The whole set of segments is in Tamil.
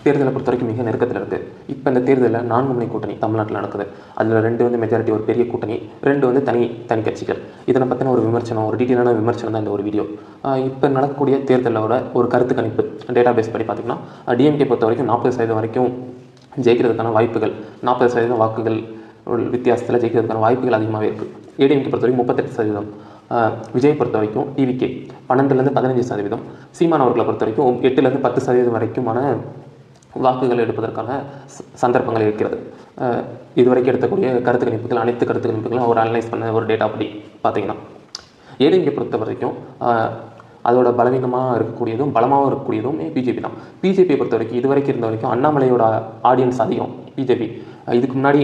தேர்தலை பொறுத்த வரைக்கும் மிக நெருக்கத்தில் இருக்குது. இப்போ இந்த தேர்தலில் 4 முனை கூட்டணி தமிழ்நாட்டில் நடக்குது. அதில் 2 வந்து மெஜாரிட்டி ஒரு பெரிய கூட்டணி, 2 வந்து தனி கட்சிகள். இதனை பற்றின ஒரு விமர்சனம், ஒரு டீட்டெயிலான விமர்சனம் தான் இந்த ஒரு வீடியோ. இப்போ நடக்கக்கூடிய தேர்தலோட ஒரு கருத்து கணிப்பு டேட்டா பேஸ் படி பார்த்திங்கன்னா, டிஎம்கே பொறுத்த வரைக்கும் 40% வரைக்கும் ஜெயிக்கிறதுக்கான வாய்ப்புகள், 40% வாக்குகள் வித்தியாசத்தில் ஜெயிக்கிறதுக்கான வாய்ப்புகள் அதிகமாகவே இருக்குது. ஏடிஎம்கே பொறுத்த வரைக்கும் 38%, விஜய் பொறுத்த வரைக்கும் டிவிகே 12லேருந்து 15%, சீமான் அவர்களை பொறுத்த வரைக்கும் 8லேருந்து 10% வரைக்குமான வாக்குகள் எடுப்பதற்கான சந்தர்ப்பங்கள் இருக்கிறது. இதுவரைக்கும் எடுக்கக்கூடிய கருத்து கணிப்புகள், அனைத்து கருத்து கணிப்புகளும் ஒரு அனலைஸ் பண்ண ஒரு டேட்டா அப்படி பார்த்தீங்கன்னா, ஏடிஎம்கே பொறுத்த வரைக்கும் அதோட பலவீனமாக இருக்கக்கூடியதும் பலமாகவும் இருக்கக்கூடியதும் பிஜேபி தான். பிஜேபியை பொறுத்த வரைக்கும் இதுவரைக்கும் இருந்த வரைக்கும் அண்ணாமலையோட ஆடியன்ஸ் அதிகம் பிஜேபி. இதுக்கு முன்னாடி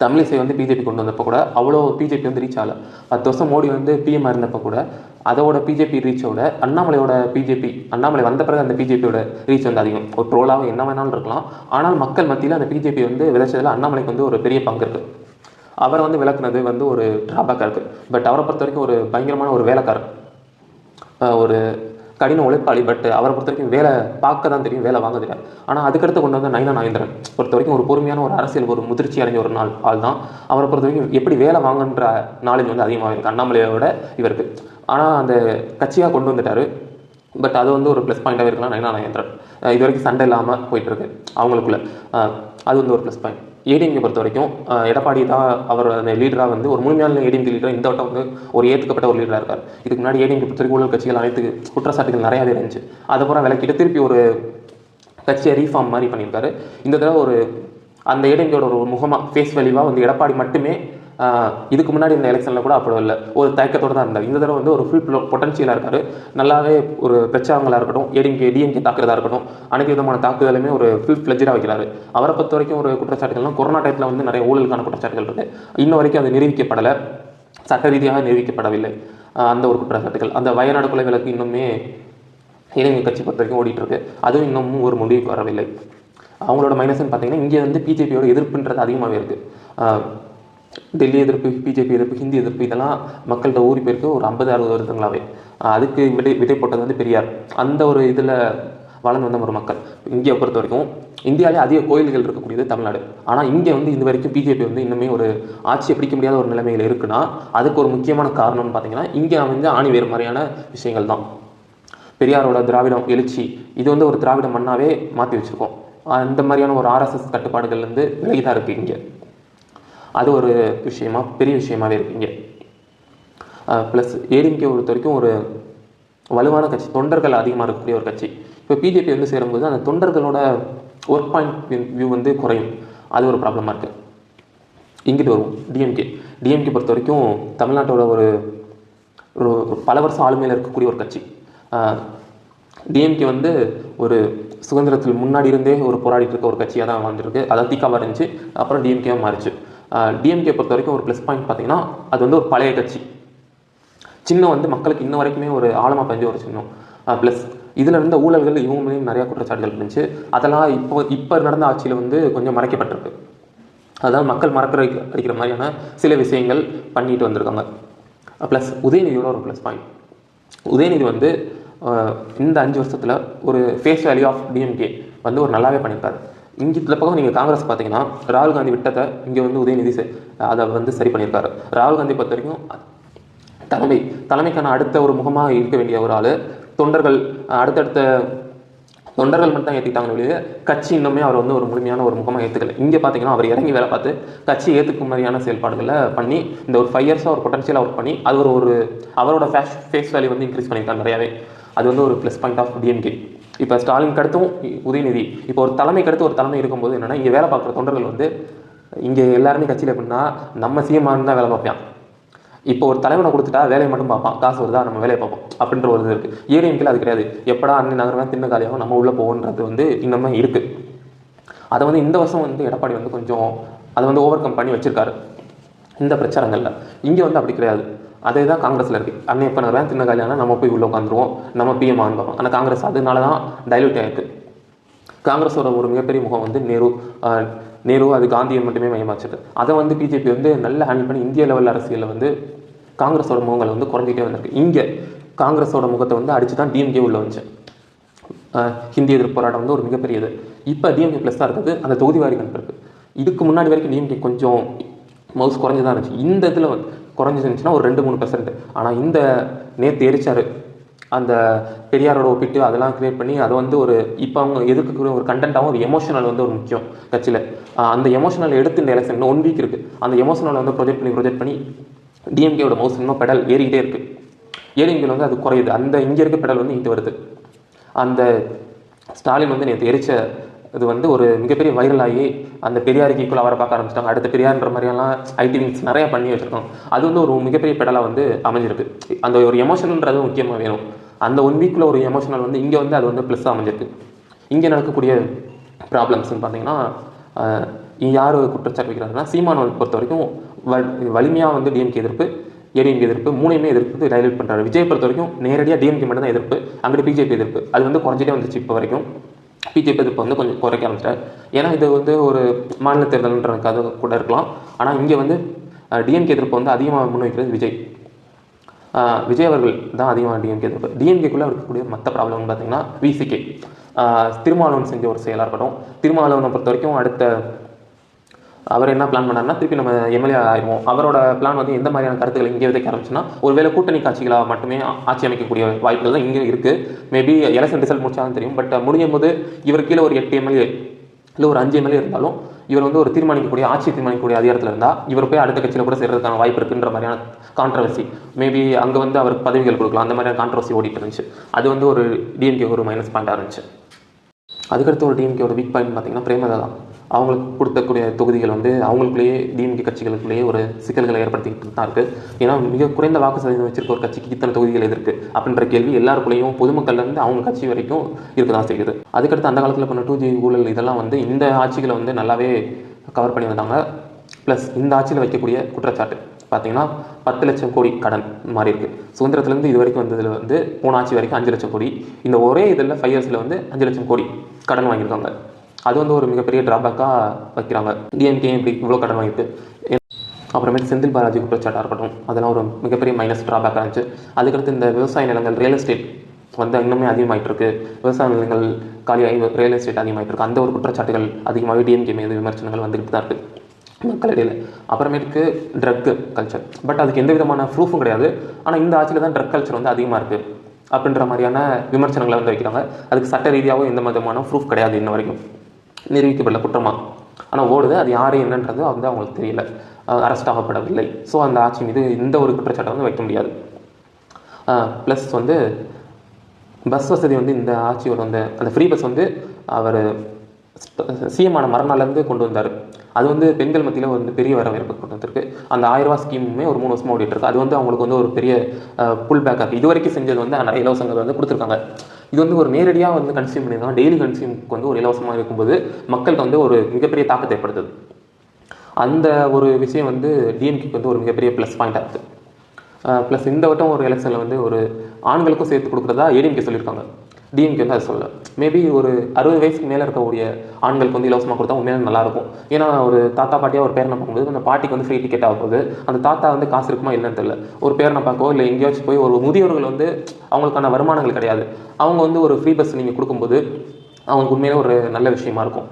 தமிழிசை வந்து பிஜேபி கொண்டு வந்தப்போ கூட அவ்வளோ பிஜேபி வந்து ரீச் ஆகலை. 10 வருஷம் மோடி வந்து பிஎம்ஆர் இருந்தப்போ கூட அதோட பிஜேபி ரீச்சோட அண்ணாமலை வந்த பிறகு அந்த பிஜேபியோட ரீச் வந்து அதிகம். ஒரு ட்ரோலாக என்ன வேணாலும் இருக்கலாம், ஆனால் மக்கள் மத்தியில் அந்த பிஜேபி வந்து விதைச்சதில் அண்ணாமலைக்கு வந்து ஒரு பெரிய பங்கு இருக்குது. அவரை வந்து விளக்குனது வந்து ஒரு ட்ராபேக்காக இருக்குது. பட் அவரை பொறுத்த வரைக்கும் ஒரு பயங்கரமான ஒரு வேலைக்காரர், ஒரு கடின உழைப்பாளி. பட் அவரை பொறுத்த வரைக்கும் வேலை பார்க்க தான் தெரியும், வேலை வாங்க தெரியாது. ஆனால் அதுக்கடுத்து கொண்டு வந்த நயனா நாகேந்திரன் பொறுத்த வரைக்கும் ஒரு பொறுமையான ஒரு அரசியல் ஒரு முதிர்ச்சி அடைஞ்ச ஒரு ஆள் தான். அவரை பொறுத்த வரைக்கும் எப்படி வேலை வாங்குன்ற நாலேஜ் வந்து அதிகமாக இருக்குது அண்ணாமலையோட இவருக்கு. ஆனால் அந்த கட்சியாக கொண்டு வந்துட்டார். பட் அது வந்து ஒரு ப்ளஸ் பாயிண்டாகவே இருக்கலாம். நயனா நாகேந்திரன் இது வரைக்கும் சண்டை இல்லாமல் போயிட்டுருக்கு அவங்களுக்குள்ள, அது வந்து ஒரு ப்ளஸ் பாயிண்ட். ஏடிஎம்கே பொறுத்த வரைக்கும் எடப்பாடி தான் அவர் அந்த லீடராக வந்து ஒரு முழுமையான ஏடிஎம்கே லீடராக இந்த வட்டம் வந்து ஒரு ஏற்றுக்கப்பட்ட ஒரு லீடராக இருக்கார். இதுக்கு முன்னாடி ஏடிஎம்கே பொறுத்த வரைக்கும் ஊழல் கட்சிகள் அனைத்து குற்றச்சாட்டுகள் நிறையாவே இருந்துச்சு. அதை பூரா விலக்கிட்டு திருப்பி ஒரு கட்சியை ரீஃபார்ம் மாதிரி பண்ணியிருக்காரு. இந்த தடவை ஒரு அந்த ஏடிஎம்கேயோட ஒரு முகமாக ஃபேஸ் வேல்யூவாக வந்து எடப்பாடி மட்டுமே. இதுக்கு முன்னாடி இந்த எலெக்ஷனில் கூட அப்படி இல்லை, ஒரு தயக்கத்தோடு தான் இருந்தார். இந்த தடவை வந்து ஒரு ஃபுல் பொட்டன்ஷியலாக இருக்கார். நல்லாவே ஒரு பிரச்சாரங்களாக இருக்கட்டும், டிஎம்கே தாக்குறதா இருக்கட்டும், அனைத்து விதமான தாக்குதலுமே ஒரு ஃபுல் ஃப்ளெஜ்டாக வைக்கிறாரு. அவரை பொறுத்த வரைக்கும் ஒரு குற்றச்சாட்டுகள்லாம் கொரோனா டைத்தில் வந்து நிறைய ஊழலுக்கான குற்றச்சாட்டுகள் இருக்குது. இன்ன வரைக்கும் அது நிரூபிக்கப்படலை, சட்ட ரீதியாக நிரூபிக்கப்படவில்லை அந்த ஒரு குற்றச்சாட்டுகள். அந்த வயநாடு கொலை வழக்கு இன்னுமே ஏடிஎம்கே கட்சி பொறுத்த வரைக்கும் ஓடிட்டுருக்கு. அதுவும் இன்னமும் ஒரு முடிவுக்கு வரவில்லை. அவங்களோட மைனஸ்ன்னு பார்த்தீங்கன்னா, இங்கே வந்து பிஜேபியோட எதிர்ப்புன்றது அதிகமாகவே இருக்குது. டெல்லி எதிர்ப்பு, பிஜேபி எதிர்ப்பு, ஹிந்தி எதிர்ப்பு, இதெல்லாம் மக்கள்கிட்ட ஊறி போயிருக்கு ஒரு 50-60 வருடங்களாகவே. அதுக்கு விதை போட்டது வந்து பெரியார். அந்த ஒரு இதில் வளர்ந்து வந்த ஒரு மக்கள். இந்தியாவை பொறுத்த வரைக்கும் இந்தியாவிலே அதிக கோயில்கள் இருக்கக்கூடியது தமிழ்நாடு. ஆனால் இங்கே வந்து இந்த வரைக்கும் பிஜேபி வந்து இன்னுமே ஒரு ஆட்சியை பிடிக்க முடியாத ஒரு நிலைமையில் இருக்குன்னா அதுக்கு ஒரு முக்கியமான காரணம்னு பார்த்தீங்கன்னா, இங்கே வந்து ஆணி வேறு மாதிரியான விஷயங்கள் தான். பெரியாரோட திராவிடம் எழுச்சி இது வந்து ஒரு திராவிட மண்ணாவே மாற்றி வச்சுருக்கோம். அந்த மாதிரியான ஒரு ஆர்எஸ்எஸ் கட்டுப்பாடுகள்லேருந்து விலகிதான் இருக்குது இங்கே. அது ஒரு பெரிய விஷயமாகவே இருக்குங்க. ப்ளஸ் ஏடிஎம்கே பொறுத்த வரைக்கும் ஒரு வலுவான கட்சி, தொண்டர்கள் அதிகமாக இருக்கக்கூடிய ஒரு கட்சி. இப்போ பிஜேபி வந்து சேரும்போது அந்த தொண்டர்களோட ஒர்க் பாயிண்ட் வியூ வந்து குறையும். அது ஒரு ப்ராப்ளமாக இருக்குது. இங்கிட்டு வருவோம் டிஎம்கே பொறுத்த வரைக்கும் தமிழ்நாட்டோட ஒரு பல வருஷம் ஆளுமையில் இருக்கக்கூடிய ஒரு கட்சி. டிஎம்கே வந்து ஒரு சுதந்திரத்தில் முன்னாடி இருந்தே ஒரு போராடிட்டு இருக்க ஒரு கட்சியாக தான் வந்துருக்கு. அதாவது திகாவாக இருந்துச்சு, அப்புறம் டிஎம்கேவாக மாறிச்சு. டிஎம்கே பொறுத்த வரைக்கும் ஒரு ப்ளஸ் பாயிண்ட் பார்த்தீங்கன்னா, அது வந்து ஒரு பழைய கட்சி, சின்னம் வந்து மக்களுக்கு இன்ன வரைக்குமே ஒரு ஆழமாக பதிஞ்ச ஒரு சின்னம். ப்ளஸ் இதில் இருந்த ஊழல்கள் இவங்க மேலேயும் நிறையா குற்றச்சாட்டுகள் இருந்துச்சு. அதெல்லாம் இப்போ நடந்த ஆட்சியில் வந்து கொஞ்சம் மறைக்கப்பட்டிருக்கு. அதாவது மக்கள் அடிக்கிற மாதிரியான சில விஷயங்கள் பண்ணிட்டு வந்திருக்காங்க. ப்ளஸ் உதயநிதியோட ஒரு ப்ளஸ் பாயிண்ட். உதயநிதி வந்து இந்த 5 வருஷத்தில் ஒரு ஃபேஸ் வேல்யூ ஆஃப் டிஎம்கே வந்து ஒரு நல்லாவே பண்ணியிருக்காரு. இங்கே இந்த பக்கம் நீங்கள் காங்கிரஸ் பார்த்தீங்கன்னா, ராகுல் காந்தி விட்டத்தை இங்கே வந்து உதயநிதி அதை வந்து சரி பண்ணியிருக்காரு. ராகுல் காந்தி பொறுத்த வரைக்கும் தலைமைக்கான அடுத்த ஒரு முகமாக இருக்க வேண்டிய ஒரு ஆள். அடுத்தடுத்த தொண்டர்கள் மட்டும் தான் ஏற்றிட்டாங்கன்னு வெளியே கட்சி இன்னுமே அவர் வந்து ஒரு முழுமையான ஒரு முகமாக ஏற்றுக்கல. இங்கே பார்த்தீங்கன்னா அவர் இறங்கி வேலை பார்த்து கட்சி ஏற்றுக்கும் மாதிரியான செயல்பாடுகளை பண்ணி இந்த ஒரு 5 இயர்ஸாக ஒரு பொட்டன்ஷியலாக ஒர்க் பண்ணி அது ஒரு அவரோட ஃபேஸ் வேல்யூ வந்து இன்க்ரீஸ் பண்ணியிருக்காங்க நிறையாவே. அது வந்து ஒரு ப்ளஸ் பாயிண்ட் ஆஃப் டிஎம்கே. இப்போ ஸ்டாலினுக்கு அடுத்தும் உதயநிதி, இப்போ ஒரு தலைமைக்கு அடுத்து ஒரு தலைமை இருக்கும்போது என்னென்னா, இங்கே வேலை பார்க்குற தொண்டர்கள் வந்து இங்கே எல்லாருமே கட்சியில் எப்படின்னா நம்ம சிஎம்ஆன்னு தான் வேலை பார்ப்பான். இப்போ ஒரு தலைவனை கொடுத்துட்டா வேலையை மட்டும் பார்ப்பான், காசு வருதா நம்ம வேலையை பார்ப்போம் அப்படின்ற ஒரு இது இருக்குது. ஏடிஎம்கேல அது கிடையாது. எப்படா அண்ணன் நகரம் தின்ன காலியாகவும் நம்ம உள்ளே போகன்றது வந்து இன்னுமே இருக்குது. அதை வந்து இந்த வருஷம் வந்து எடப்பாடி வந்து கொஞ்சம் அதை வந்து ஓவர் கம் பண்ணி வச்சுருக்காரு இந்த பிரச்சாரங்களில். இங்கே வந்து அப்படி கிடையாது. அதே தான் காங்கிரஸில் இருக்குது. அண்ணன் எப்போ நகரம் தின்ன காலியானா நம்ம போய் உள்ளே உட்காந்துருவோம், நம்ம பிஎம் ஆன்னு பார்ப்போம். ஆனால் காங்கிரஸ் அதனால தான் டைல்யூட் ஆகிருக்கு. காங்கிரஸோட ஒரு மிகப்பெரிய முகம் வந்து நேரு, அது காந்தியை மட்டுமே மையமாச்சுட்டு அதை வந்து பிஜேபி வந்து நல்லா ஹேண்டில் பண்ணி இந்திய லெவல் அரசியலில் வந்து காங்கிரஸோட முகங்கள் வந்து குறைஞ்சிட்டே வந்திருக்கு. இங்கே காங்கிரஸோட முகத்தை வந்து அடித்து தான் டிஎம்கே உள்ள வந்துச்சு. ஹிந்தி எதிர்ப்பு போராட்டம் வந்து ஒரு மிகப்பெரியது. இப்போ டிஎம்கே ப்ளஸ் தான் இருக்குது, அந்த தொகுதி வாரி கணக்கு இருக்குது. இதுக்கு முன்னாடி வரைக்கும் டிஎம்கே கொஞ்சம் மவுஸ் குறைஞ்சி தான் இருந்துச்சு. இந்த இதில் குறைஞ்சிருந்துச்சுன்னா ஒரு 2-3%. ஆனால் இந்த நேற்று எரிச்சார் அந்த பெரியாரோட ஒப்பிட்டு அதெல்லாம் கிரியேட் பண்ணி அதை வந்து ஒரு இப்போ அவங்க எதிர்க்கக்கூடிய ஒரு கண்டென்ட்டாகவும் ஒரு எமோஷனல் வந்து ஒரு முக்கியம் கட்சியில். அந்த எமோஷனல் எடுத்து இந்த எலெக்ஷன் 1 வீக் இருக்குது. அந்த எமோஷனலை வந்து ப்ரொஜெக்ட் பண்ணி டிஎம்கேவோட மவுஸ் இன்னும் பெடல் ஏறிக்கிட்டே இருக்குது. ஏடிஎம்கேல வந்து அது குறையுது. அந்த இங்கே இருக்க பெடல் வந்து இங்கே வருது. அந்த ஸ்டாலின் வந்து நேற்று எரிச்ச இது வந்து ஒரு மிகப்பெரிய வைரல் ஆகி அந்த பெரியாருக்கு ஈக்குவல் அவரை பார்க்க ஆரம்பிச்சிட்டாங்க. அடுத்த பெரியார்ன்ற மாதிரியெல்லாம் ஐடி விங்ஸ் நிறையா பண்ணி வச்சுருக்கோம். அது வந்து ஒரு மிகப்பெரிய பெடலாக வந்து அமைஞ்சிருக்கு. அந்த ஒரு எமோஷனல்ன்றது முக்கியமாக வேணும். அந்த 1 வீக்கில் ஒரு எமோஷனல் வந்து இங்கே வந்து அது வந்து ப்ளஸ்ஸாக அமைஞ்சிருக்கு. இங்கே நடக்கக்கூடிய ப்ராப்ளம்ஸ்ன்னு பார்த்தீங்கன்னா யார் குற்றச்சாட்டு வைக்கிறாருன்னா சீமானை பொறுத்த வரைக்கும் வலிமையாக வந்து டிஎம்கே எதிர்ப்பு, ஏடிஎம்கே எதிர்ப்பு, 3மே எதிர்ப்பு ஹைலைட் பண்ணுறாரு. விஜய் பொறுத்த வரைக்கும் நேரடியாக டிஎம்கே மட்டும் தான் எதிர்ப்பு, அங்கிட்டு பிஜேபி எதிர்ப்பு. அது வந்து குறைஞ்சிட்டே வந்துச்சு. இப்போ வரைக்கும் பிஜேபி எதிர்ப்பு வந்து கொஞ்சம் குறைக்க ஆரம்பிச்சிட்டார். ஏன்னா இது வந்து ஒரு மாநில தேர்தல்ன்றதுக்காக கூட இருக்கலாம். ஆனால் இங்கே வந்து டிஎம்கே எதிர்ப்பு வந்து அதிகமாக முன்வைக்கிறது விஜய் அவர்கள் தான் அதிகமாக டிஎம்கே எதிர்ப்பு. டிஎம்கேக்குள்ளே இருக்கக்கூடிய மற்ற ப்ராப்ளம்னு பார்த்தீங்கன்னா விசிகே திருமாவளவன் செஞ்ச ஒரு செயலாக இருக்கட்டும். திருமாவளவனை பொறுத்த வரைக்கும் அடுத்த அவர் என்ன பிளான் பண்ணார்னா திருப்பி நம்ம எம்எல்ஏ ஆயிடுவோம். அவரோட பிளான் வந்து எந்த மாதிரியான கருத்துக்கள் இங்கே விதைக்க ஆரம்பிச்சுன்னா ஒருவேளை கூட்டணி காட்சிகளாக மட்டுமே ஆட்சி அமைக்கக்கூடிய வாய்ப்புகள் தான் இங்கே இருக்குது. மேபி எலெக்ஷன் ரிசல்ட் முடிச்சாலும் தெரியும். பட் முடியும் போது இவர் கீழே ஒரு 8 எம்எல்ஏ இல்லை ஒரு 5 எம்எல்ஏ இருந்தாலும் இவர் வந்து ஒரு ஆட்சி தீர்மானிக்கக்கூடிய அதிகாரத்தில் இருந்தால் இவர் போய் அடுத்த கட்சியில் கூட சேர்றதுக்கான வாய்ப்பு இருக்குன்ற மாதிரியான கான்ட்ரவர்சி மேபி அங்கே வந்து அவருக்கு பதவிகள் கொடுக்கலாம். அந்த மாதிரியான கான்ட்ரவர்சி ஓடிட்டு இருந்துச்சு. அது வந்து ஒரு டிஎம்கே ஒரு மைனஸ் பாயிண்டாக இருந்துச்சு. அதுக்கடுத்து ஒரு டிஎம்கேவோட வீக் பாயிண்ட் பார்த்தீங்கன்னா பிரேமலதா தான். அவங்களுக்கு கொடுத்தக்கூடிய தொகுதிகள் வந்து அவங்களுக்குள்ளேயே டிஎம்கே கட்சிகளுக்குள்ளேயே ஒரு சிக்கல்களை ஏற்படுத்திக்கிட்டு தான் இருக்குது. ஏன்னா மிக குறைந்த வாக்கு சதவீதம் வச்சிருக்க ஒரு கட்சிக்கு இத்தனை தொகுதிகள் எதிர்க்கு அப்படின்ற கேள்வி எல்லாருக்குள்ளேயும் பொதுமக்கள்லேருந்து அவங்க கட்சி வரைக்கும் இருக்க தான் செய்யுது. அதுக்கடுத்து அந்த காலத்தில் பண்ண 2G ஊழல் இதெல்லாம் வந்து இந்த ஆட்சிகளை வந்து நல்லாவே கவர் பண்ணி வந்தாங்க. ப்ளஸ் இந்த ஆட்சியில் வைக்கக்கூடிய குற்றச்சாட்டு பார்த்தீங்கன்னா 10 லட்சம் கோடி கடன் மாறி இருக்குது. சுதந்திரத்துலேருந்து இது வரைக்கும் வந்ததில் வந்து போன ஆட்சி வரைக்கும் 5 லட்சம் கோடி, இந்த ஒரே இதில் 5 இயர்ஸில் வந்து 5 லட்சம் கோடி கடன் வாங்கியிருக்காங்க. அது வந்து ஒரு மிகப்பெரிய ட்ராபேக்காக வைக்கிறாங்க. டிஎம்கே இப்படி இவ்வளோ கடன் வாங்கிட்டு அப்புறமேட்டு செந்தில் பாலாஜி குற்றச்சாட்டாக இருக்கட்டும், அதெல்லாம் ஒரு மிகப்பெரிய மைனஸ் ட்ராபேக்காக இருந்துச்சு. அதுக்கடுத்து இந்த விவசாய நிலங்கள் ரியல் எஸ்டேட் வந்து இன்னுமே அதிகமாகிட்டு இருக்கு. விவசாய நிலங்கள் காலியாகி ரியல் எஸ்டேட் அதிகமாகிட்டு இருக்கு. அந்த ஒரு குற்றச்சாட்டுகள் அதிகமாகவே டிஎம்கே மீது விமர்சனங்கள் வந்துக்கிட்டு தான் இருக்குது மக்களிடையில். அப்புறமேட்டுக்கு ட்ரக் கல்ச்சர், பட் அதுக்கு எந்த விதமான ப்ரூஃபும் கிடையாது. ஆனால் இந்த ஆட்சியில் தான் ட்ரக் கல்ச்சர் வந்து அதிகமாக இருக்குது அப்படின்ற மாதிரியான விமர்சனங்களை வந்து வைக்கிறாங்க. அதுக்கு சட்ட ரீதியாகவும் எந்த விதமான ப்ரூஃப் கிடையாது, இன்ன வரைக்கும் நிரூபிக்கப்படல குற்றமாக. ஆனால் ஓடுது, அது யார் என்னன்றது வந்து அவங்களுக்கு தெரியல, அரெஸ்ட் ஆகப்படவில்லை. ஸோ அந்த ஆட்சி மீது இந்த ஒரு குற்றச்சாட்டை வந்து வைக்க முடியாது. ப்ளஸ் வந்து பஸ் வசதி வந்து இந்த ஆட்சியோட அந்த ஃப்ரீ பஸ் வந்து அவர் சிஎம்மான மறுநாள்லேருந்து கொண்டு வந்தார். அது வந்து பெண்கள் மத்தியில் வந்து பெரிய வரவேற்பு கொண்டு வந்திருக்கு. அந்த 1000 ரூபா ஸ்கீமுமே ஒரு 3 வருஷமாக ஓடிட்டு இருக்கு. அது வந்து அவங்களுக்கு வந்து ஒரு பெரிய புல் பேக்காக இருக்குது. இது வரைக்கும் செஞ்சது வந்து நிறைய இலவசங்கள் வந்து கொடுத்துருக்காங்க. இது வந்து ஒரு நேரடியாக வந்து கன்சியூம் பண்ணியிருக்காங்க. டெய்லி கன்சியூமுக்கு வந்து ஒரு இலவசமாக இருக்கும்போது மக்களுக்கு வந்து ஒரு மிகப்பெரிய தாக்கத்தை ஏற்படுத்துது. அந்த ஒரு விஷயம் வந்து டிஎம்கேக்கு வந்து ஒரு மிகப்பெரிய ப்ளஸ் பாயிண்டாக இருக்குது. ப்ளஸ் இந்த வட்டம் ஒரு எலெக்ஷனில் வந்து ஒரு ஆண்களுக்கும் சேர்த்து கொடுக்குறதா ஏடிஎம்கே சொல்லியிருக்காங்க. டிஎம்கே வந்து அதை சொல்லலை. மேபி ஒரு 60 வயசுக்கு மேலே இருக்கக்கூடிய ஆண்களுக்கு வந்து இலவசமாக கொடுத்தா உண்மையாக நல்லாயிருக்கும். ஏன்னா ஒரு தாத்தா பாட்டியாக ஒரு பேரனை பார்க்கும்போது அந்த பாட்டிக்கு வந்து ஃப்ரீ டிக்கெட் ஆகும்போது அந்த தாத்தா வந்து காசு இருக்குமா இல்லைன்னு தெரியல. ஒரு பேரனை பார்க்கவோ இல்லை எங்கேயாச்சும் போய் ஒரு முதியோர்கள் வந்து அவங்களுக்கான வருமானங்கள் கிடையாது, அவங்க வந்து ஒரு ஃப்ரீ பஸ் நீங்கள் கொடுக்கும்போது அவங்களுக்கு உண்மையிலே ஒரு நல்ல விஷயமா இருக்கும்.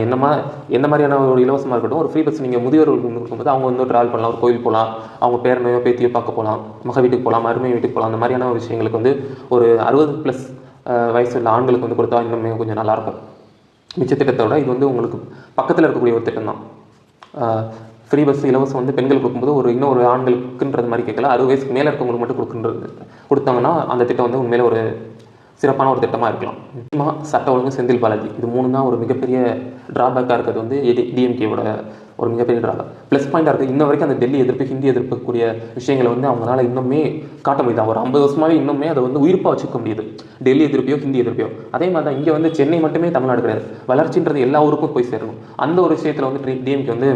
எந்த மாதிரியான ஒரு இலவசமாக இருக்கட்டும், ஒரு ஃப்ரீ பஸ் நீங்கள் முதியோர்களுக்கு கொடுக்கும்போது அவங்க வந்து ட்ராவல் பண்ணலாம், ஒரு கோயில் போகலாம், அவங்க பேரனையோ பேத்தியோ பார்க்க போகலாம், மக வீட்டுக்கு போகலாம், மருமை வீட்டுக்கு போகலாம். அந்த மாதிரியான விஷயங்களுக்கு வந்து ஒரு 60+ வயசு உள்ள ஆண்களுக்கு வந்து கொடுத்தா இன்னுமே கொஞ்சம் நல்லாயிருக்கும். மிச்ச திட்டத்தை விட இது வந்து உங்களுக்கு பக்கத்தில் இருக்கக்கூடிய ஒரு திட்டம் தான். ஃப்ரீ பஸ் இலவசம் வந்து பெண்கள் கொடுக்கும்போது ஒரு இன்னொரு ஆண்களுக்குன்றது மாதிரி கேட்கல, 60 வயசுக்கு மேலே இருக்கவங்களுக்கு மட்டும் கொடுத்தாங்கன்னா அந்த திட்டம் வந்து உண்மையிலே ஒரு சிறப்பான ஒரு திட்டமாக இருக்கலாம். முக்கியமாக சட்ட ஒழுங்கு, செந்தில் பாலாஜி, இது 3 தான் ஒரு மிகப்பெரிய ட்ராபேக்காக இருக்கிறது வந்து டிஎம்கேவோட ஒரு மிகப்பெரிய ட்ராபேக். ப்ளஸ் பாயிண்டாக இருக்குது. இன்ன வரைக்கும் அந்த டெல்லி எதிர்ப்பு, ஹிந்தி எதிர்ப்புக்கூடிய விஷயங்களை வந்து அவங்களால இன்னுமே காட்ட முடியுது. ஒரு 50 வருஷமாகவே இன்னுமே அதை வந்து உயிர்ப்பாக வச்சுக்க முடியுது, டெல்லி எதிர்ப்பையோ ஹிந்தி எதிர்ப்பையோ. அதே மாதிரி தான் இங்கே வந்து சென்னை மட்டுமே தமிழ்நாடு கிடையாது, வளர்ச்சின்றது எல்லா ஊருக்கும் போய் சேரணும். அந்த ஒரு விஷயத்தில் வந்து டிஎம்கே வந்து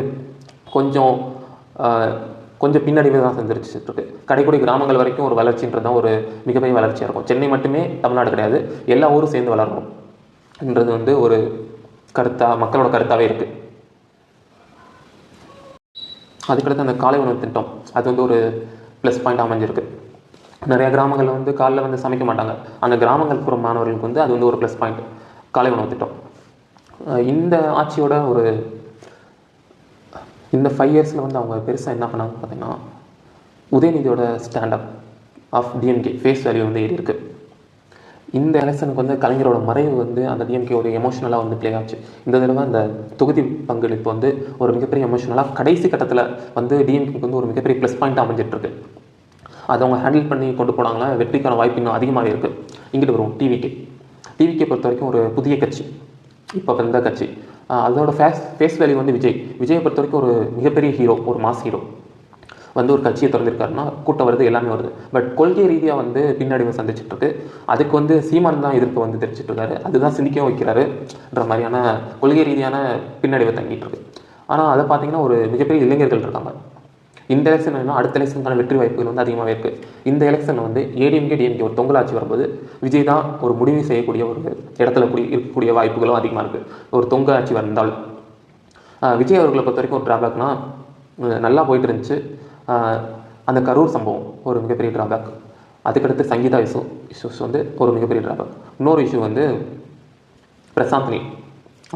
கொஞ்சம் பின்னடைவு தான் செஞ்சிருக்கு. கடைக்குடி கிராமங்கள் வரைக்கும் ஒரு வளர்ச்சின்றது தான் ஒரு மிகப்பெரிய வளர்ச்சியாக இருக்கும். சென்னை மட்டுமே தமிழ்நாடு கிடையாது, எல்லா ஊரும் சேர்ந்து வளரணும்ன்றது வந்து ஒரு மக்களோட கருத்தாகவே இருக்குது. அதுக்கடுத்து அந்த காலை உணவு திட்டம், அது வந்து ஒரு ப்ளஸ் பாயிண்ட் அமைஞ்சிருக்கு. நிறைய கிராமங்களில் வந்து காலைல வந்து சமைக்க மாட்டாங்க. அந்த கிராமங்களுக்கு போகிற மாணவர்களுக்கு வந்து அது வந்து ஒரு ப்ளஸ் பாயிண்ட், காலை உணவு திட்டம். இந்த ஆட்சியோட இந்த 5 இயர்ஸில் வந்து அவங்க பெருசாக என்ன பண்ணாங்கன்னு பார்த்தீங்கன்னா, உதயநிதியோட stand up of DMK face value வந்து ஏறி இருக்குது. இந்த எலெக்ஷனுக்கு வந்து கலைஞரோட மறைவு வந்து அந்த டிஎம்கேயோட எமோஷனலாக வந்து ப்ளே ஆச்சு. இந்த தடவை அந்த தொகுதி பங்களிப்பு வந்து ஒரு மிகப்பெரிய எமோஷனலாக கடைசி கட்டத்தில் வந்து டிஎம்கேக்கு வந்து ஒரு மிகப்பெரிய ப்ளஸ் பாயிண்ட் அமைஞ்சிட்ருக்கு. அதை அவங்க ஹேண்டில் பண்ணி கொண்டு போனாங்களா வெற்றிக்கான வாய்ப்பு இன்னும் அதிகமாகவே இருக்குது. இங்கிட்டு வரும் டிவிகே பொறுத்த வரைக்கும் ஒரு புதிய கட்சி, இப்போ பிறந்த கட்சி. அதோட ஃபேஸ் வேல்யூ வந்து விஜயை பொறுத்த வரைக்கும் ஒரு மிகப்பெரிய ஹீரோ, ஒரு மாஸ் ஹீரோ வந்து ஒரு கட்சியை திறந்திருக்காருன்னா கூட்டம் வருது, எல்லாமே வருது. பட் கொள்கை ரீதியாக வந்து பின்னடைவை சந்திச்சுட்ருக்கு. அதுக்கு வந்து சீமான் தான் எதிர்ப்பு வந்து தெரிவிச்சிட்டு இருக்காரு. அதுதான் சிந்திக்கவும் வைக்கிறாருன்ற மாதிரியான கொள்கை ரீதியான பின்னடைவை தங்கிட்டு இருக்கு. ஆனால் அதை பார்த்தீங்கன்னா ஒரு மிகப்பெரிய இளைஞர்கள் இருக்காங்க. இந்த எலெக்ஷன் அடுத்த எலெக்ஷனுக்கான வெற்றி வாய்ப்புகள் வந்து அதிகமாகவே இருக்குது. இந்த எலெக்ஷனில் வந்து ஏடிஎம்கே டிஎம்கே ஒரு தொங்கலாட்சி வரும்போது விஜய் தான் ஒரு முடிவு செய்யக்கூடிய ஒரு இடத்துல இருக்கக்கூடிய வாய்ப்புகளும் அதிகமாக இருக்குது. ஒரு தொங்க ஆட்சி வந்தால் விஜய் அவர்களை பொறுத்த வரைக்கும் ஒரு ட்ராபேக்னா, நல்லா போயிட்டு இருந்துச்சு அந்த கரூர் சம்பவம் ஒரு மிகப்பெரிய ட்ராபேக். அதுக்கடுத்து சங்கீதா இஷ்யூஸ் வந்து ஒரு மிகப்பெரிய ட்ராபேக். இன்னொரு இஷ்யூ வந்து பிரசாந்த் நீல்.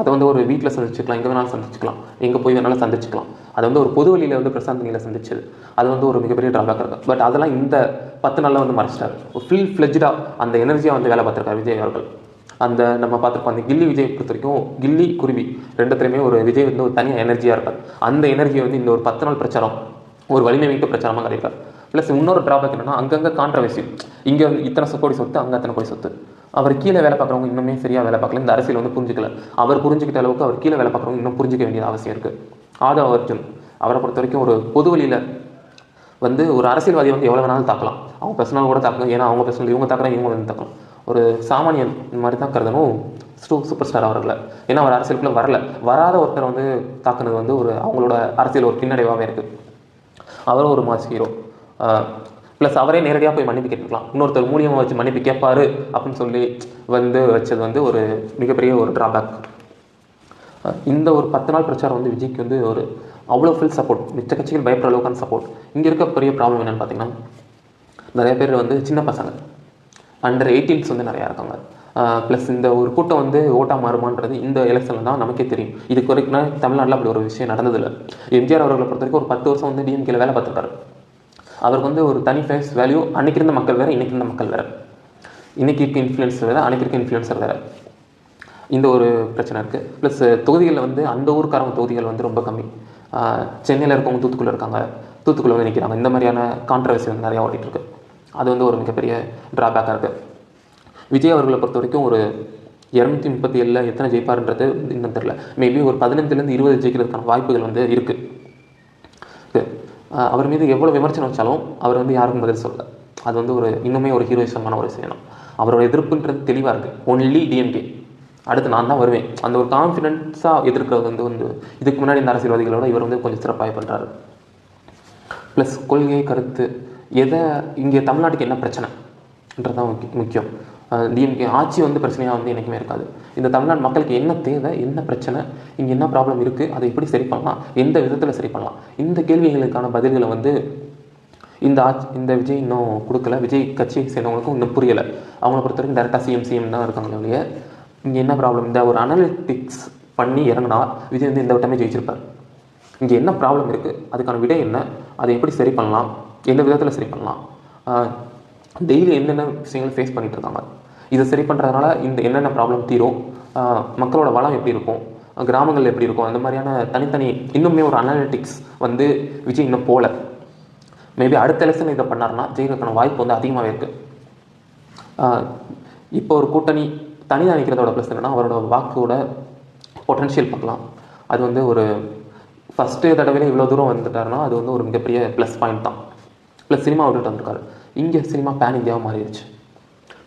அதை வந்து ஒரு வீட்டில் சந்திச்சுக்கலாம், எங்கே வேணாலும் சந்திச்சுக்கலாம், எங்கே போய் வேணாலும் சந்திச்சுக்கலாம். அதை வந்து ஒரு பொது வழியில் வந்து பிரசாந்த் நீலை சந்திச்சது, அது வந்து ஒரு மிகப்பெரிய ட்ராபேக் இருக்குது. பட் அதெல்லாம் இந்த 10 நாளில் வந்து மறைச்சிட்டார். ஒரு ஃப்ளெஜ்டாக அந்த எனர்ஜியாக வந்து வேலை பார்த்துருக்காரு விஜய் அவர்கள். அந்த நம்ம பார்த்துருப்போம், அந்த கில்லி விஜய் பொறுத்த வரைக்கும் கில்லி குருவி ரெண்டுத்துலையுமே ஒரு விஜய் வந்து ஒரு தனியாக எனர்ஜியாக இருக்கார். அந்த எனர்ஜியை வந்து இந்த ஒரு 10 நாள் பிரச்சாரம் ஒரு வலிமை மிக்க பிரச்சாரமாக கிடைக்கார். ப்ளஸ் இன்னொரு ட்ராபேக் என்னென்னா, அங்கங்கே கான்ட்ரவர்சி. இங்கே வந்து இத்தனை கோடி சொத்து, அங்கே அத்தனை கோடி சொத்து. அவர் கீழே வேலை பார்க்குறவங்க இன்னுமே சரியாக வேலை பார்க்கல. இந்த அரசியல் வந்து புரிஞ்சிக்கல. அவர் புரிஞ்சுக்கிட்ட அளவுக்கு அவர் கீழே வேலை பார்க்குறவங்க இன்னும் புரிஞ்சிக்க வேண்டியது அவசியம் இருக்குது. ஆதவ் அர்ஜுன் அவரை பொறுத்த வரைக்கும் ஒரு பொது வழியில் வந்து ஒரு அரசியல்வாதியை வந்து எவ்வளோ வேணாலும் தாக்கலாம். அவங்க பர்சனல் கூட தாக்கலாம். ஏன்னா அவங்க பர்சனல் இவங்க தாக்குறாங்க, இவங்க வந்து தாக்கலாம். ஒரு சாமானியன் மாதிரி தான் கருதணும் சூப்பர் ஸ்டார் அவர்களை. ஏன்னா அவர் அரசியலுக்குள்ளே வராத ஒருத்தரை வந்து தாக்குனது வந்து ஒரு அவங்களோட அரசியல் ஒரு பின்னடைவாகவே இருக்குது. அவரும் ஒரு மாஸ் ஹீரோ. ப்ளஸ் அவரே நேரடியாக போய் மன்னிப்பு கேட்டுக்கலாம். இன்னொருத்தர் மூலியமாக வச்சு மன்னிப்பு கேட்பாரு அப்படின்னு சொல்லி வந்து வச்சது வந்து ஒரு மிகப்பெரிய ஒரு ட்ராபேக். இந்த ஒரு 10 நாள் பிரச்சாரம் வந்து விஜய்க்கு வந்து ஒரு அவ்வளோ ஃபுல் சப்போர்ட், மிச்ச கட்சிகள் பயப்படுற அளவுக்கான சப்போர்ட். இங்கே இருக்க பெரிய ப்ராப்ளம் என்னென்னு பார்த்தீங்கன்னா, நிறைய பேர் வந்து சின்ன பசங்க அண்டர் 18s வந்து நிறையா இருக்காங்க. ப்ளஸ் இந்த ஒரு கூட்டம் வந்து ஓட்டாக மாறுமான்றது இந்த எலெக்ஷனில் தான் நமக்கே தெரியும். இதுக்கு வரைக்கும் தமிழ்நாட்டில் அப்படி ஒரு விஷயம் நடந்ததில்லை. எம்ஜிஆர் அவர்களை பொறுத்த வரைக்கும் ஒரு 10 வருஷம் வந்து டிஎம்கேல வேலை பார்த்துருக்காரு. அவருக்கு வந்து ஒரு தனி ஃபேஸ் வேல்யூ. அன்றைக்கி இருந்த மக்கள் வேறு, இன்றைக்கி இருந்த மக்கள் வேறு. இன்றைக்கி இருக்க இன்ஃப்ளூயன்சர் வேறு, அன்றைக்கி இருக்க இன்ஃப்ளூயன்சர் வேறு. இந்த ஒரு பிரச்சனை இருக்குது. ப்ளஸ் தொகுதிகளில் வந்து அந்த ஊருக்காரங்க தொகுதிகள் வந்து ரொம்ப கம்மி. சென்னையில் இருக்கவங்க தூத்துக்குள்ளே இருக்காங்க, தூத்துக்குள்ளே வந்து நிற்கிறாங்க. இந்த மாதிரியான கான்ட்ரவர்சி வந்து நிறையா ஓட்டிகிட்ருக்கு. அது வந்து ஒரு மிகப்பெரிய ட்ராபேக்காக இருக்குது. விஜய் அவர்களை பொறுத்த வரைக்கும் ஒரு 237 எத்தனை ஜெயிப்பாருன்றது இன்னும் தெரில. மேபி ஒரு 15லேருந்து 20 ஜெயிக்கிறதுக்கான வாய்ப்புகள் வந்து இருக்குது. அவர் மீது எவ்வளோ விமர்சனம் வச்சாலும் அவர் வந்து யாருக்கும் பதில் சொல்லலை. அது வந்து ஒரு இன்னுமே ஒரு ஹீரோயிசமான ஒரு விஷயம். அவரோட எதிர்ப்புன்றது தெளிவாக இருக்குது. ஒன்லி டிஎம்கே, அடுத்து நான் தான் வருவேன், அந்த ஒரு கான்ஃபிடென்ஸாக எதிர்க்கிறது வந்து இதுக்கு முன்னாடி இந்த அரசியல்வாதிகளோட இவர் வந்து கொஞ்சம் சிறப்பாக பண்ணுறாரு. ப்ளஸ் கொள்கை கருத்து எதை இங்கே தமிழ்நாட்டுக்கு என்ன பிரச்சனைன்றது தான் முக்கியம். டிஎம்கே ஆட்சி வந்து பிரச்சனையாக வந்து என்றைக்குமே இருக்காது. இந்த தமிழ்நாடு மக்களுக்கு என்ன தேவை, என்ன பிரச்சனை, இங்கே என்ன ப்ராப்ளம் இருக்குது, அதை எப்படி சரி பண்ணலாம், எந்த விதத்தில் சரி பண்ணலாம், இந்த கேள்விகளுக்கான பதில்களை வந்து இந்த விஜய் இன்னும் கொடுக்கல. விஜய் கட்சியை சேர்ந்தவங்களுக்கும் இன்னும் புரியலை. அவங்கள பொறுத்த வரைக்கும் டேரெக்டாக சிஎம் தான் இருக்காங்க இல்லையா. இங்கே என்ன ப்ராப்ளம், இந்த ஒரு அனலிட்டிக்ஸ் பண்ணி இறங்கினா விஜய் வந்து இந்த வட்டமே ஜெயிச்சிருப்பார். இங்கே என்ன ப்ராப்ளம் இருக்குது, அதுக்கான விடை என்ன, அதை எப்படி சரி பண்ணலாம், எந்த விதத்தில் சரி பண்ணலாம், டெய்லி என்னென்ன விஷயங்கள் ஃபேஸ் பண்ணிகிட்டு இருக்காங்க, இதை சரி பண்ணுறதுனால இந்த என்னென்ன ப்ராப்ளம் தீரும், மக்களோட வளம் எப்படி இருக்கும், கிராமங்கள் எப்படி இருக்கும், அந்த மாதிரியான தனித்தனி இன்னுமே ஒரு அனாலிட்டிக்ஸ் வந்து விஜய் இன்னும் போகல. மேபி அடுத்த எலெக்ஷன் இதை பண்ணார்னா ஜெயிக்கிறதுக்கான வாய்ப்பு வந்து அதிகமாகவே இருக்குது. இப்போ ஒரு கூட்டணி தனியாக நிற்கிறதோட ப்ளஸ் என்னென்னா, அவரோட வாக்கோட பொட்டன்ஷியல் பார்க்கலாம். அது வந்து ஒரு ஃபஸ்ட்டு தடவையில் இவ்வளோ தூரம் வந்துட்டாருன்னா அது வந்து ஒரு மிகப்பெரிய ப்ளஸ் பாயிண்ட் தான். ப்ளஸ் சினிமா விட்டுட்டு வந்திருக்காரு. இங்கே சினிமா பேன் இந்தியாவாக மாறிடுச்சு.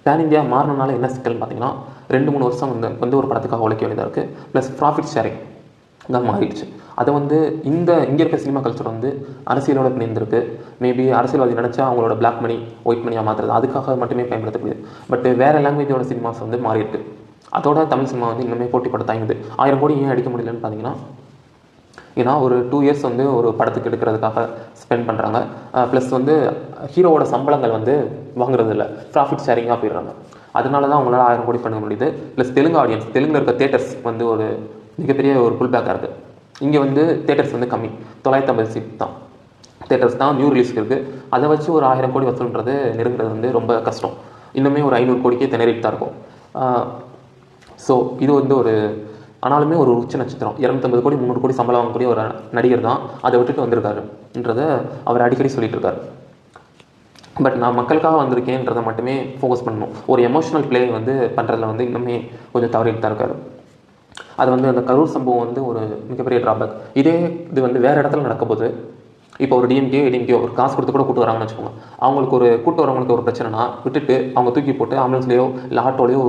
பேன் இந்தியா மாறினால என்ன சிக்கல்னு பார்த்தீங்கன்னா, 2-3 வருஷம் வந்து ஒரு படத்துக்காக உழைக்க வேண்டியதாக இருக்குது. ப்ளஸ் ப்ராஃபிட் ஷேரிங் தான் மாறிடுச்சு. அதை வந்து இங்கே இருக்க சினிமா கல்ச்சர் வந்து அரசியலோட பிணைந்திருக்கு. மேபி அரசியல்வாதி நினச்சா அவங்களோட பிளாக் மணி ஒயிட் மணியாக மாற்றுறது, அதுக்காக மட்டுமே பயன்படுத்தப்படுது. பட் வேறு லாங்குவேஜோட சினிமாஸ் வந்து மாறியிருக்கு. அதோட தமிழ் சினிமா வந்து இன்னுமே போட்டி போட தயங்குது. 1000 கோடி ஏன் அடிக்க முடியலன்னு பார்த்தீங்கன்னா, ஏன்னா ஒரு 2 இயர்ஸ் வந்து ஒரு படத்துக்கு எடுக்கிறதுக்காக ஸ்பெண்ட் பண்ணுறாங்க. ப்ளஸ் வந்து ஹீரோவோட சம்பளங்கள் வந்து வாங்குறது இல்லை, ப்ராஃபிட் ஷேரிங்காக போயிடுறாங்க. அதனால தான் அவங்களால 1000 கோடி பண்ண முடியுது. ப்ளஸ் தெலுங்கு ஆடியன்ஸ், தெலுங்கில் இருக்க தேட்டர்ஸ் வந்து ஒரு மிகப்பெரிய ஒரு புல் பேக்காக இருக்குது. இங்கே வந்து தேட்டர்ஸ் வந்து கம்மி, 950 சீட் தான் தேட்டர்ஸ் தான் நியூ ரிலீஸ்க்கு இருக்குது. அதை வச்சு ஒரு 1000 கோடி வசூல்ன்றது நெருங்குறது வந்து ரொம்ப கஷ்டம். இன்னுமே ஒரு 500 கோடிக்கே திணறிட்டு தான் இருக்கும். ஸோ இது வந்து ஒரு ஆனாலுமே ஒரு உச்ச நட்சத்திரம், 250 கோடி 300 கோடி சம்பளம் வாங்கக்கூடிய ஒரு நடிகர் தான் அதை விட்டுட்டு வந்திருக்காருன்றதை அவர் அடிக்கடி சொல்லிட்டு இருக்காரு. பட் நான் மக்களுக்காக வந்திருக்கேன்றதை மட்டுமே ஃபோக்கஸ் பண்ணணும். ஒரு எமோஷனல் பிளே வந்து பண்ணுறதுல வந்து இன்னுமே கொஞ்சம் தவறிட்டு தான் இருக்காரு. அது வந்து அந்த கரூர் சம்பவம் வந்து ஒரு மிகப்பெரிய ட்ராபேக். இதே இது வந்து வேறு இடத்துல நடக்கும்போது, இப்போ ஒரு டிஎம்கே ஒரு காசு கொடுத்து கூட கூட்டு வராங்கன்னு வச்சுக்கோங்க, அவங்களுக்கு ஒரு கூட்டு வரவங்களுக்கு ஒரு பிரச்சனைனா விட்டுட்டு அவங்க தூக்கி போட்டு ஆம்புலன்ஸ்லேயோ இல்லை ஆட்டோலையோ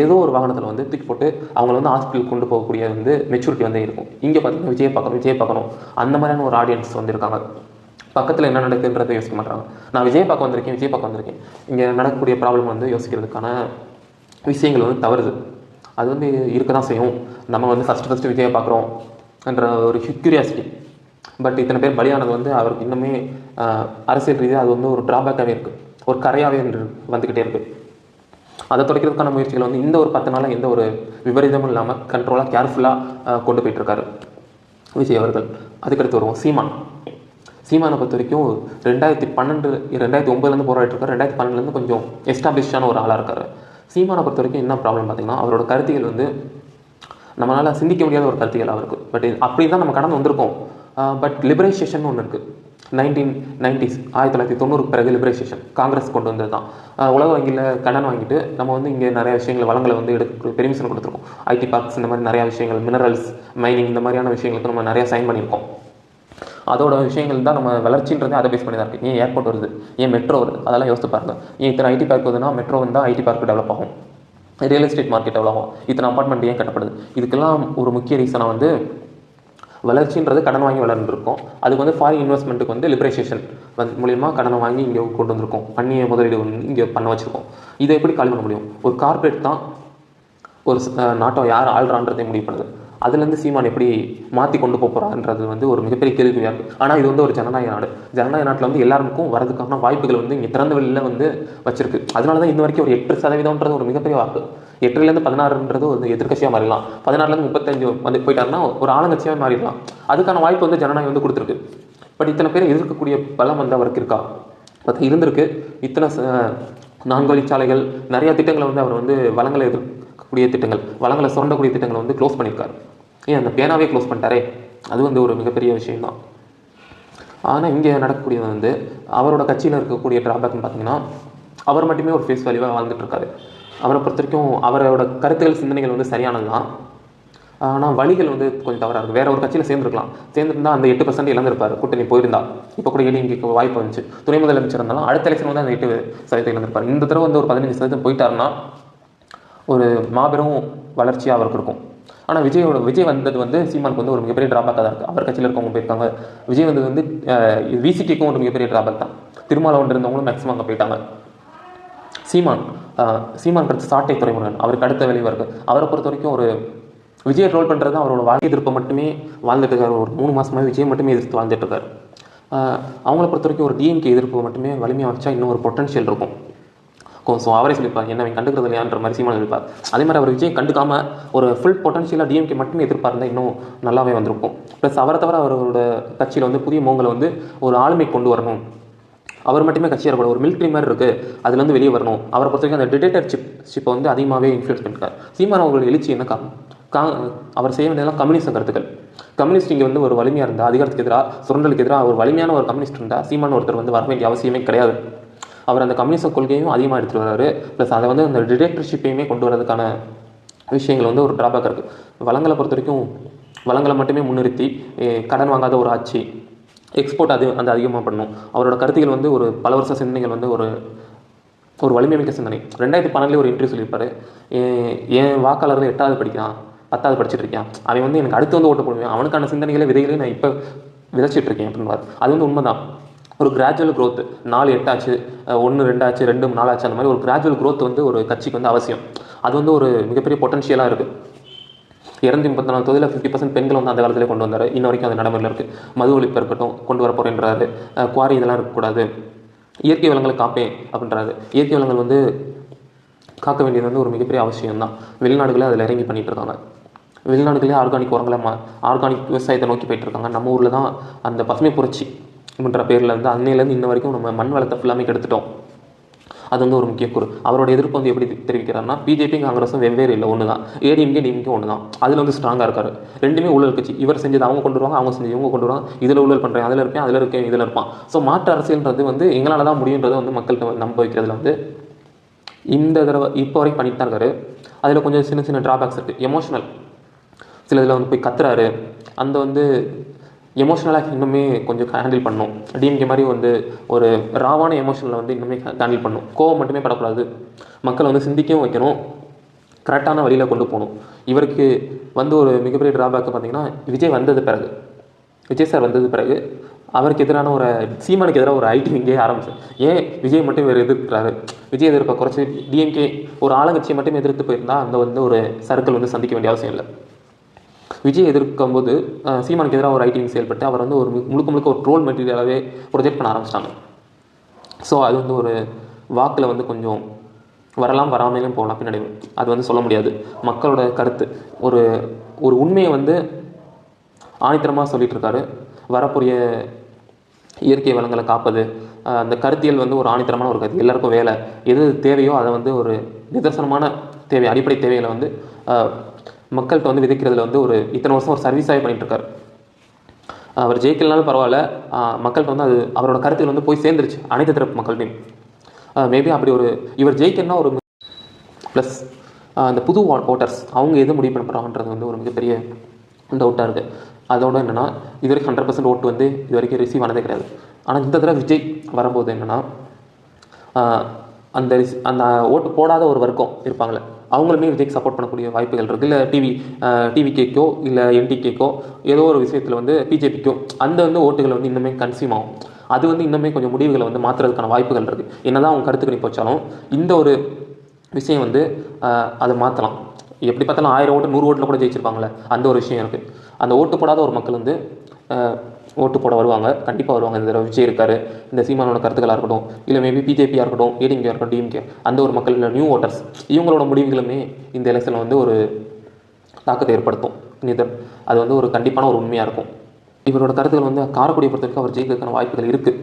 ஏதோ ஒரு வாகனத்தில் வந்து தூக்கி போட்டு அவங்கள வந்து ஹாஸ்பிட்டலுக்கு கொண்டு போகக்கூடிய வந்து மெச்சூரிட்டி வந்து இருக்கும். இங்கே பார்த்தீங்கன்னா விஜய் பார்க்கணும் அந்த மாதிரியான ஒரு ஆடியன்ஸ் வந்து இருக்காங்க. பக்கத்தில் என்ன நடக்குதுன்றதை யோசிக்க மாட்டாங்க. நான் விஜய் பார்க்க வந்திருக்கேன், இங்கே நடக்கக்கூடிய ப்ராப்ளம் வந்து யோசிக்கிறதுக்கான விஷயங்கள் வந்து தவறுது. அது வந்து இருக்க தான் செய்யும். நம்ம வந்து ஃபஸ்ட்டு விஜயை பார்க்குறோம் என்ற ஒரு க்யூரியாசிட்டி. பட் இத்தனை பேர் பலியானது வந்து அவருக்கு இன்னுமே அரசியல் ரீதியாக அது வந்து ஒரு ட்ராபேக்காகவே இருக்குது, ஒரு கரையாகவே வந்துக்கிட்டே இருக்குது. அதை துடைக்கிறதுக்கான முயற்சிகள் வந்து இந்த ஒரு 10 நாளாக எந்த ஒரு விபரீதமும் இல்லாமல் கண்ட்ரோலாக கேர்ஃபுல்லாக கொண்டு போயிட்டுருக்காரு விஜய் அவர்கள். அதுக்கடுத்து வருவோம் சீமானை பொறுத்த வரைக்கும் 2009 போராடிட்டுருக்காரு. 2012 கொஞ்சம் எஸ்டாப்ளிஷ்டான ஒரு ஆளாக இருக்கார். சீமானை பொறுத்த வரைக்கும் என்ன ப்ராப்ளம் பார்த்திங்கன்னா, அவரோட கருத்துகள் வந்து நம்மளால் சிந்திக்க முடியாத ஒரு கருத்துகள் அவருக்கு. பட் அப்படி தான் நம்ம கடந்து வந்திருக்கோம். பட் லிபரேஷன் ஒன்று இருக்குது. 1990s 1990 பிறகு லிபரேஷன் காங்கிரஸ் கொண்டு வந்தது தான். உலக வங்கியில் கடன் வாங்கிட்டு நம்ம வந்து இங்கே நிறையா விஷயங்கள் வளங்களை வந்து பெர்மிஷன் கொடுத்துருக்கோம். ஐடி பார்க்ஸ் இந்த மாதிரி நிறையா விஷயங்கள், மினரல்ஸ் மைனிங் இந்த மாதிரியான விஷயங்களுக்கு நம்ம நிறையா சைன் பண்ணியிருக்கோம். அதோட விஷயங்கள் தான் நம்ம வளர்ச்சின்றதே அதை பேஸ் பண்ணி தான் இருக்குது. ஏன் ஏர்போர்ட் வருது, ஏன் மெட்ரோ வருது, அதெல்லாம் யோசித்து பாருங்கள். ஏன் இத்தனை ஐடி பார்க் வருதுன்னா மெட்ரோ வந்தால் ஐடி பார்க் டெவலப் ஆகும், ரியல் எஸ்டேட் மார்க்கெட் டெவலப் ஆகும், இத்தனை அப்பார்ட்மெண்ட் ஏன் கட்டப்படுது. இதுக்கெல்லாம் ஒரு முக்கிய ரீசனாக வந்து வளர்ச்சின்றது கடன் வாங்கி வளர்ந்துருக்கும். அதுக்கு வந்து ஃபாரின் இன்வெஸ்ட்மெண்ட்டுக்கு வந்து லிபரேஷன் மூலிமா கடனை வாங்கி இங்கே கொண்டு வந்திருக்கோம், அந்நிய முதலீடு இங்கே பண்ண வச்சுருக்கோம். இதை எப்படி காலி பண்ண முடியும்? ஒரு கார்பரேட் தான் ஒரு நாட்டை யார் ஆள்றான்றதை முடிவு பண்ணுது. அதுலேருந்து சீமான் எப்படி மாற்றி கொண்டு போகிறான்றது வந்து ஒரு மிகப்பெரிய கேள்வியாக இருக்குது. ஆனால் இது வந்து ஒரு ஜனநாயக நாடு. ஜனநாயக நாட்டில் வந்து எல்லாருக்கும் வரதுக்கான வாய்ப்புகள் வந்து இங்கே திறந்த வெளியில் வந்து வச்சிருக்கு. அதனால தான் இன்ன வரைக்கும் ஒரு 8% ஒரு மிகப்பெரிய வாக்கு. 8லேருந்து 16 ஒரு எதிர்கட்சியாக மாறிடலாம், 16லேருந்து 35 வந்து போயிட்டாருன்னா ஒரு ஆளுங்கட்சியாக மாறிடலாம். அதுக்கான வாய்ப்பு வந்து ஜனநாயகம் வந்து கொடுத்துருக்கு. பட் இத்தனை பேர் எதிர்க்கக்கூடிய பலம் வந்து அவருக்கு இருக்கா? பார்த்தா இருந்திருக்கு. இத்தனை 4 வழிச்சாலைகள் நிறையா திட்டங்களை வந்து அவர் வந்து வளங்களை எதிர்க்கக்கூடிய திட்டங்கள், வளங்களை சுரண்டக்கூடிய திட்டங்களை வந்து க்ளோஸ் பண்ணியிருக்காரு. ஏன் அந்த பேனாவே க்ளோஸ் பண்ணிட்டாரே, அது வந்து ஒரு மிகப்பெரிய விஷயம்தான். ஆனால் இங்கே நடக்கக்கூடியது வந்து அவரோட கட்சியில் இருக்கக்கூடிய ட்ராபேக்னு பார்த்தீங்கன்னா, அவர் மட்டுமே ஒரு ஃபேஸ் வேல்யூவாக வாழ்ந்துட்டு இருக்காரு. அவரை பொறுத்த வரைக்கும் அவரோட கருத்துக்கள் சிந்தனைகள் வந்து சரியானது தான். ஆனால் வழிகள் வந்து கொஞ்சம் தவறாக இருக்குது. வேற ஒரு கட்சியில் சேர்ந்துருந்தா அந்த 8% இழந்திருப்பார். கூட்டணி போயிருந்தா இப்போ கூட ஏடிஎம்கேக்கு வாய்ப்பு வந்துச்சு. துணை முதலமைச்சர் இருந்தாலும் அடுத்த எலெக்ஷன் வந்து அந்த 8% இழந்திருப்பார். இந்த தடவை வந்து ஒரு 15% போயிட்டாருன்னா ஒரு மாபெரும் வளர்ச்சியாக அவருக்கு இருக்கும். ஆனால் விஜய் வந்தது வந்து சீமானுக்கு வந்து ஒரு மிகப்பெரிய ட்ராபேக்காக தான் இருக்குது. அவர் கட்சியில் இருக்கவங்க போயிருக்காங்க. விஜய் வந்தது வந்து விசிகேக்கும் ஒரு மிகப்பெரிய ட்ராபேக் தான். திருமாவளவன் இருந்தவங்களும் மேக்ஸிமம் அங்கே போயிட்டாங்க. சீமான் அடுத்து சாட்டை துறைமுருகன், அவருக்கு அடுத்த வேலையாக இருக்குது. அவரை பொறுத்த வரைக்கும் ஒரு விஜய் ரோல் பண்ணுறது அவரோட வாழ்க்கை எதிர்ப்பை மட்டுமே வாழ்ந்துட்டு இருக்காரு. ஒரு 3 மாதமாக விஜய் மட்டுமே எதிர்த்து வாழ்ந்துட்டு இருக்காரு. அவங்கள பொறுத்த வரைக்கும் ஒரு டிஎம்கே எதிர்ப்பு மட்டுமே வலிமையாக வச்சா இன்னும் ஒரு பொட்டன்ஷியல் இருக்கும். ஸோ அவரே சொல்லியிருப்பார், என்ன அவன் கண்டுக்கிறது இல்லையான்ற மாதிரி சீமான் சொல்லியிருப்பார். அதே மாதிரி அவர் விஜய் கண்டுக்காமல் ஒரு ஃபுல் பொட்டன்ஷியலாக டிஎம்கே மட்டுமே எதிர்பார்ந்தால் இன்னும் நல்லாவே வந்திருக்கும். ப்ளஸ் அவரை தவிர அவரோட கட்சியில் வந்து புதிய மோங்களை வந்து ஒரு ஆளுமை கொண்டு வரணும். அவர் மட்டுமே கட்சியாக இருக்கக்கூடாது, ஒரு மிலிட்ரி மாதிரி இருக்குது, அதுலேருந்து வெளியே வரணும். அவரை பொறுத்த வரைக்கும் அந்த டிக்டேட்டர்ஷிப்பை வந்து அதிகமாகவே இன்ஃப்ளூயன்ஸ் பண்ணியிருக்காரு. சீமான் அவர்கள் எழுச்சி என்ன காரணம்? அவர் செய்ய வேண்டியதெல்லாம் கம்யூனிஸ்ட் கருத்துக்கள். கம்யூனிஸ்ட் இங்கே வந்து ஒரு வலிமையாக இருந்தால், அதிகாரத்துக்கு எதிராக சுரண்டலுக்கு எதிராக ஒரு வலிமையான ஒரு கம்யூனிஸ்ட் இருந்தால் சீமான் ஒருத்தர் வந்து வர வேண்டிய அவசியமே கிடையாது. அவர் அந்த கம்யூனிச கொள்கையும் அதிகமாக எடுத்துகிட்டு வர்றாரு. ப்ளஸ் அதை வந்து அந்த டிக்டேட்டர்ஷிப்பையுமே கொண்டு வரதுக்கான விஷயங்கள் வந்து ஒரு ட்ராபேக் இருக்குது. வளங்களை பொறுத்த வரைக்கும் வளங்களை மட்டுமே முன்னிறுத்தி கடன் வாங்காத ஒரு ஆட்சி, எக்ஸ்போர்ட் அந்த அதிகமாக பண்ணணும். அவரோட கருத்துக்கள் வந்து ஒரு பல வருஷ சிந்தனைகள் வந்து ஒரு வலிமை மிக்க சிந்தனை. 2012 ஒரு இன்டர்வியூ சொல்லியிருப்பார், என் வாக்காளர்கள் 8வது படிக்கிறான், 10வது படிச்சுட்டு இருக்கேன், அவன் வந்து எனக்கு அடுத்து வந்து ஓட்டு போடுவேன், அவனுக்கான சிந்தனைகளை விதைகளை நான் இப்போ விதைச்சிட்டு இருக்கேன் அப்படின்வார். அது வந்து உண்மைதான். ஒரு கிராஜுவல் க்ரோத், 4 8 ஆச்சு, 1 2 ஆச்சு, 2 4 ஆச்சு, அந்த மாதிரி ஒரு கிராஜுவல் க்ரோத் வந்து ஒரு கட்சிக்கு வந்து அவசியம். அது வந்து ஒரு மிகப்பெரிய பொட்டன்ஷியலாக இருக்குது. 234 தொகுதியில் 50% பெண்கள் வந்து அந்த காலத்திலே கொண்டு வந்தார். இன்ன வரைக்கும் அது நடைமுறையில் இருக்குது. மது ஒழிப்பு இருக்கட்டும் கொண்டு வர போகிறேன்றாரு. குவாரி இதெல்லாம் இருக்கக்கூடாது. இயற்கை வளங்களை காப்பேன் அப்படின்றாரு. இயற்கை வளங்கள் வந்து காக்க வேண்டியது வந்து ஒரு மிகப்பெரிய அவசியம் தான். வெளிநாடுகளே அதில் இறங்கி பண்ணிகிட்டு இருக்காங்க. வெளிநாடுகளே ஆர்கானிக் உரங்களை ஆர்கானிக் விவசாயத்தை நோக்கி போயிட்டு இருக்காங்க. நம்ம ஊரில் தான் அந்த பசுமை புரட்சி அப்படின்ற பேரில் வந்து அன்னையிலேருந்து இன்ன வரைக்கும் நம்ம மண் வளத்தை ஃபுல்லாமே கெடுத்துட்டோம். அது வந்து ஒரு முக்கிய கூறு. அவரோட எதிர்ப்பு வந்து எப்படி தெரிவிக்கிறாருன்னா, பிஜேபி காங்கிரஸும் வெவ்வேறு இல்லை, ஒன்று தான். ஏடிஎம்கே டிஎம்கே ஒன்று தான். அதில் வந்து ஸ்ட்ராங்காக இருக்காரு. ரெண்டுமே ஊழல் கட்சி. இவர் செஞ்சது அவங்க கொண்டு வருவாங்க, அவங்க செஞ்சது இவங்க கொண்டு வருவாங்க. இதில் ஊழல் பண்ணுறேன், அதில் இருப்பேன், அதில் இருக்கேன், இதில் இருப்பான். ஸோ மாற்று அரசியல்ன்றது வந்து எங்களால் தான் முடியுன்றது வந்து மக்கள்கிட்ட நம்ப வைக்கிறதுல வந்து இந்த தடவை இப்போ வரைக்கும் பண்ணிட்டு தான் இருக்காரு. அதில் கொஞ்சம் சின்ன சின்ன ட்ராபேக்ஸ் இருக்குது. எமோஷனல் சில இதில் வந்து போய் கத்துறாரு. அந்த வந்து எமோஷ்னலாக இன்னுமே கொஞ்சம் ஹேண்டில் பண்ணும். டிஎம்கே மாதிரி வந்து ஒரு ராவான எமோஷனில் வந்து இன்னுமே ஹேண்டில் பண்ணும். கோவம் மட்டுமே படக்கூடாது. மக்களை வந்து சிந்திக்கவும் வைக்கணும், கரெக்டான வழியில் கொண்டு போகணும். இவருக்கு வந்து ஒரு மிகப்பெரிய ட்ராபேக்கு பார்த்தீங்கன்னா, விஜய் சார் வந்தது பிறகு அவருக்கு எதிரான ஒரு சீமானுக்கு எதிராக ஒரு ஐடி இங்கே ஆரம்பிச்சு. ஏன் விஜய் மட்டும் இவர் எதிர்க்கிறாரு? விஜய் எதிர்ப்பை குறைச்சி டிஎம்கே ஒரு ஆளுங்கட்சியை மட்டும் எதிர்த்து போயிருந்தால் அந்த வந்து ஒரு சர்க்கிள் வந்து சந்திக்க வேண்டிய அவசியம் இல்லை. விஜய் எதிர்க்கும் போது சீமானுக்கு எதிராக ஒரு ஐடிங் செயல்பட்டு அவர் வந்து ஒரு முழுக்க ஒரு ட்ரோல் மெட்டீரியலாகவே ப்ரொஜெக்ட் பண்ண ஆரம்பிச்சிட்டாங்க. ஸோ அது வந்து ஒரு வாக்கில் வந்து கொஞ்சம் வரலாம், வராமலேயும் போகலாம், பின்னாடி அது வந்து சொல்ல முடியாது. மக்களோட கருத்து ஒரு உண்மையை வந்து ஆணித்தரமாக சொல்லிகிட்டு இருக்காரு. வரக்கூடிய இயற்கை வளங்களை காப்பது, அந்த கருத்தியல் வந்து ஒரு ஆணித்தரமான ஒரு கருத்து. எல்லாருக்கும் வேலை எது தேவையோ அதை வந்து ஒரு நிதர்சனமான தேவை, அடிப்படை தேவைகளை வந்து மக்கள்கிட்ட வந்து விதைக்கிறதுல வந்து ஒரு இத்தனை வருஷம் ஒரு சர்வீஸாகவே பண்ணிகிட்ருக்காரு. அவர் ஜெயிக்கலனாலும் பரவாயில்ல, மக்கள்கிட்ட வந்து அது அவரோட கருத்துக்கள் வந்து போய் சேர்ந்துருச்சு அனைத்து தரப்பு மக்கள்கிட்டையும். மேபி அப்படி இவர் ஜெயிக்கணும்னா ஒரு ப்ளஸ் அந்த புது ஓட்டர்ஸ் அவங்க எது முடிவு பண்ண போகிறாங்கன்றது வந்து ஒரு மிகப்பெரிய டவுட்டாக இருக்குது. அதோட என்னென்னா, இது வரைக்கும் 100% ஓட்டு வந்து இது வரைக்கும் ரிசீவ் ஆனதே கிடையாது. ஆனால் இந்த தடவை விஜய் வரும்போது என்னென்னா, அந்த ஓட்டு போடாத ஒரு வர்க்கம் இருப்பாங்களே, அவங்களுமே விஜய்க்கு சப்போர்ட் பண்ணக்கூடிய வாய்ப்புகள் இருக்குது. இல்லை டிவிகேக்கோ இல்லை என்டிகேக்கோ ஏதோ ஒரு விஷயத்தில் வந்து பிஜேபிக்கோ அந்த வந்து ஓட்டுகளை வந்து இன்னுமே கன்சியூம் ஆகும். அது வந்து இன்னுமே கொஞ்சம் முடிவுகளை வந்து மாற்றுறதுக்கான வாய்ப்புகள் இருக்குது. என்னதான் அவங்க கருத்து கணிப்பு வச்சாலும் இந்த ஒரு விஷயம் வந்து அதை மாற்றலாம். எப்படி பார்த்தாலும் 1000 ஓட்டு 100 ஓட்டில் கூட ஜெயிச்சிருப்பாங்களே, அந்த ஒரு விஷயம் இருக்குது. அந்த ஓட்டு போடாத ஒரு மக்கள் வந்து ஓட்டு போட வருவாங்க, கண்டிப்பாக வருவாங்க. இந்த தடவை விஜய் இருக்காரு, இந்த சீமானோட கருத்துக்களாக இருக்கட்டும், இல்லை மேபி பிஜேபியாக இருக்கட்டும், ஏடிஎம்கே இருக்கட்டும், டிஎம்கே, அந்த ஒரு மக்கள் இல்லை நியூ ஓட்டர்ஸ் இவங்களோட முடிவுகளுமே இந்த எலெக்ஷனில் வந்து ஒரு தாக்கத்தை ஏற்படுத்தும். அது வந்து ஒரு கண்டிப்பான ஒரு உண்மையாக இருக்கும். இவரோட கருத்துக்கள் வந்து காரைக்குடியை பொறுத்தவரைக்கும் அவர் ஜெயிக்கிறதுக்கான வாய்ப்புகள் இருக்குது.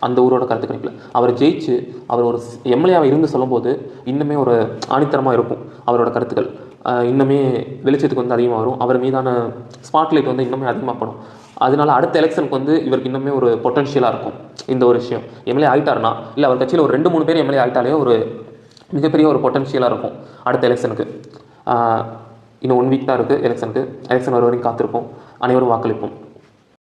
அந்த ஊரோட கருத்து கணிப்பில் அவர் ஜெயிச்சு அவர் ஒரு எம்எல்ஏவாக இருந்து சொல்லும்போது இன்னுமே ஒரு ஆணித்தரமாக இருக்கும். அவரோட கருத்துக்கள் இன்னுமே வெளிச்சத்துக்கு வந்து அதிகமாக வரும். அவர் மீதான ஸ்பாட்லைட் வந்து இன்னுமே அதிகமாக படும். அதனால அடுத்த எலெக்ஷனுக்கு வந்து இவருக்கு இன்னுமே ஒரு பொட்டன்ஷியலாக இருக்கும். இந்த ஒரு விஷயம் எம்எல்ஏ ஆகிட்டாருன்னா, இல்லை அவர் கட்சியில் ஒரு 2-3 பேர் எம்எல்ஏ ஆகிட்டாலே ஒரு மிகப்பெரிய ஒரு பொட்டன்ஷியலாக இருக்கும் அடுத்த எலெக்ஷனுக்கு. இன்னும் 1 வீக் தான் இருக்குது எலெக்ஷனுக்கு. எலெக்ஷன் வர வரைக்கும் காத்திருப்போம். அனைவரும் வாக்களிப்போம்.